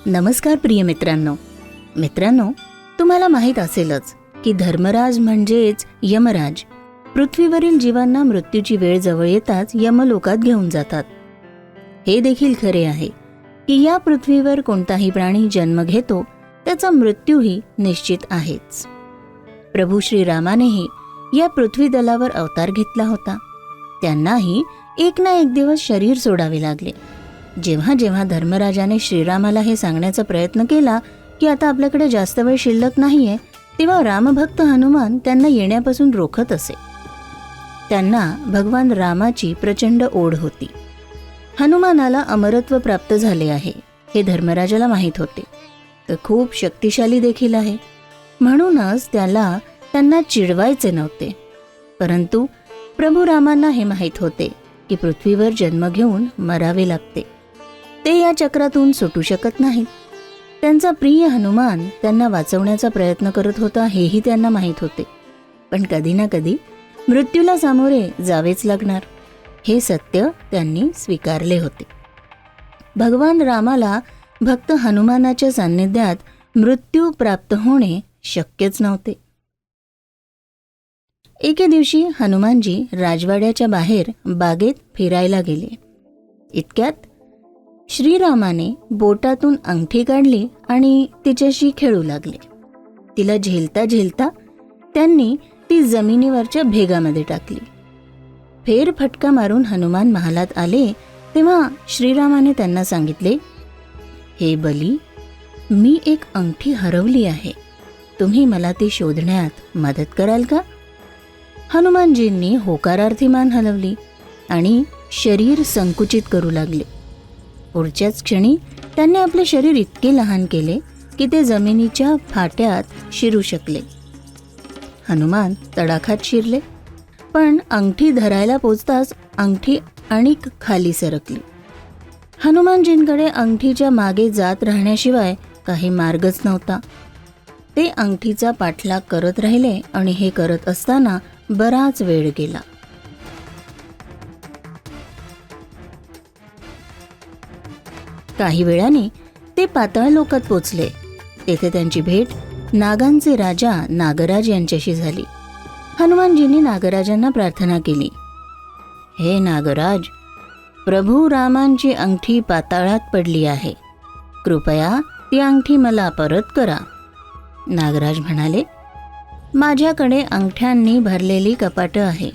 नमस्कार प्रिय मित्रांनो, तुम्हाला माहीत असेलच की धर्मराज म्हणजेच यमराज पृथ्वीवरील जीवांना मृत्यूची वेळ जवळ येताच यमलोकात घेऊन जातात. हे देखील खरे आहे की या पृथ्वीवर कोणताही प्राणी जन्म घेतो त्याचा मृत्यूही निश्चित आहेच. प्रभू श्रीरामानेही या पृथ्वी दलावर अवतार घेतला होता. त्यांनाही एक ना एक दिवस शरीर सोडावे लागले. जेव्हा जेव्हा धर्मराजाने श्रीरामाला हे सांगण्याचा प्रयत्न केला की आता आपल्याकडे जास्त वेळ शिल्लक नाहीये, तेव्हा रामभक्त हनुमान त्यांना येण्यापासून रोखत असे. त्यांना भगवान रामाची प्रचंड ओढ होती. हनुमानाला अमरत्व प्राप्त झाले आहे हे धर्मराजाला माहीत होते. तर खूप शक्तिशाली देखील आहे, म्हणूनच त्यांना चिडवायचे नव्हते. परंतु प्रभू रामांना हे माहीत होते की पृथ्वीवर जन्म घेऊन मरावे लागते. ते या चक्रातून सुटू शकत नाहीत. त्यांचा प्रिय हनुमान त्यांना वाचवण्याचा प्रयत्न करत होता हेही त्यांना माहीत होते. पण कधी ना कधी मृत्यूला सामोरे जावेच लागणार हे सत्य त्यांनी स्वीकारले होते. भगवान रामाला भक्त हनुमानाच्या सान्निध्यात मृत्यू प्राप्त होणे शक्यच नव्हते. एके दिवशी हनुमानजी राजवाड्याच्या बाहेर बागेत फिरायला गेले. इतक्यात श्रीरामाने बोटातून अंगठी काढली आणि तिच्याशी खेळू लागले. तिला झेलता झेलता त्यांनी ती जमिनीवरच्या भेगामध्ये टाकली. फेरफटका मारून हनुमान महालात आले तेव्हा श्रीरामाने त्यांना सांगितले, हे बली, मी एक अंगठी हरवली आहे. तुम्ही मला ती शोधण्यात मदत कराल का? हनुमानजींनी होकारार्थी मान हलवली आणि शरीर संकुचित करू लागले. पुढच्याच क्षणी त्यांनी आपले शरीर इतके लहान केले की ते जमिनीच्या फाट्यात शिरू शकले. हनुमान तडाखात शिरले, पण अंगठी धरायला पोचताच अंगठी आणिक खाली सरकली. हनुमानजींकडे अंगठीच्या मागे जात राहण्याशिवाय काही मार्गच नव्हता. ते अंगठीचा पाठलाग करत राहिले आणि हे करत असताना बराच वेळ गेला. काही वेळाने ते पाताळ लोकात पोचले. तेथे त्यांची भेट नागांचे राजा नागराज यांच्याशी झाली. हनुमानजींनी नागराजांना प्रार्थना केली, हे नागराज, प्रभू रामांची अंगठी पाताळात पडली आहे. कृपया ती अंगठी मला परत करा. नागराज म्हणाले, माझ्याकडे अंगठ्यांनी भरलेली कपाटं आहे.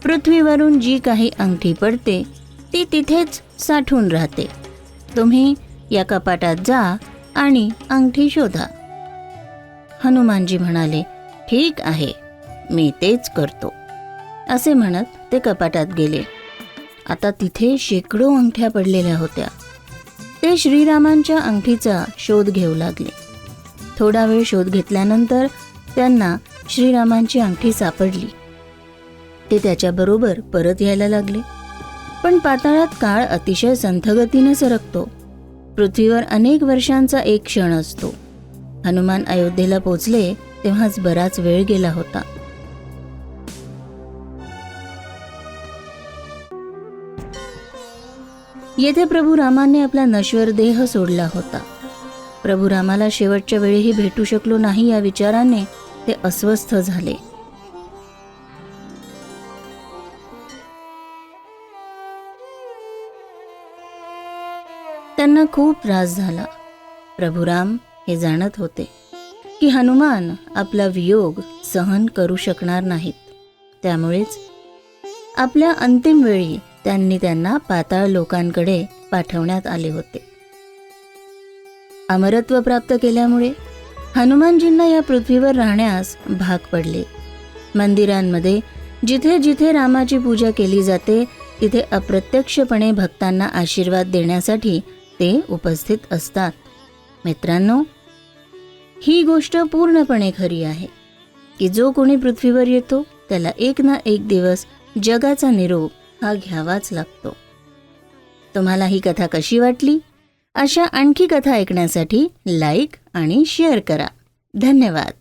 पृथ्वीवरून जी काही अंगठी पडते ती तिथेच साठून राहते. तुम्ही या कपाटात जा आणि अंगठी शोधा. हनुमानजी म्हणाले, ठीक आहे, मी तेच करतो. असे म्हणत ते कपाटात गेले. आता तिथे शेकडो अंगठ्या पडलेल्या होत्या. ते श्रीरामांच्या अंगठीचा शोध घेऊ लागले. थोडा वेळ शोध घेतल्यानंतर त्यांना श्रीरामांची अंगठी सापडली. ते त्याच्याबरोबर परत यायला लागले. पण पाताळात काळ अतिशय संथगतीने सरकतो. पृथ्वीवर अनेक वर्षांचा एक क्षण असतो. हनुमान अयोध्येला पोचले तेव्हाच बराच वेळ गेला होता. येथे प्रभू रामाने आपला नश्वर देह सोडला होता. प्रभू रामाला शेवटच्या वेळीही भेटू शकलो नाही या विचाराने ते अस्वस्थ झाले. त्यांना खूप त्रास झाला. प्रभू राम हे जाणत होते की हनुमान आपला वियोग सहन करू शकणार नाहीत. त्यामुळेच आपल्या अंतिम वेळी त्यांनी त्यांना पाताळ लोकांकडे पाठवण्यात आले होते. अमरत्व प्राप्त केल्यामुळे हनुमानजींना या पृथ्वीवर राहण्यास भाग पडले. मंदिरांमध्ये जिथे जिथे रामाची पूजा केली जाते तिथे अप्रत्यक्षपणे भक्तांना आशीर्वाद देण्यासाठी ते उपस्थित असतात. मित्रांनो, ही गोष्ट पूर्णपणे खरी आहे की जो कोणी पृथ्वीवर येतो त्याला एक ना एक दिवस जगाचा निरोप हा घ्यावाच लागतो. तुम्हाला ही कथा कशी वाटली? अशा आणखी कथा ऐकण्यासाठी लाईक आणि शेअर करा. धन्यवाद.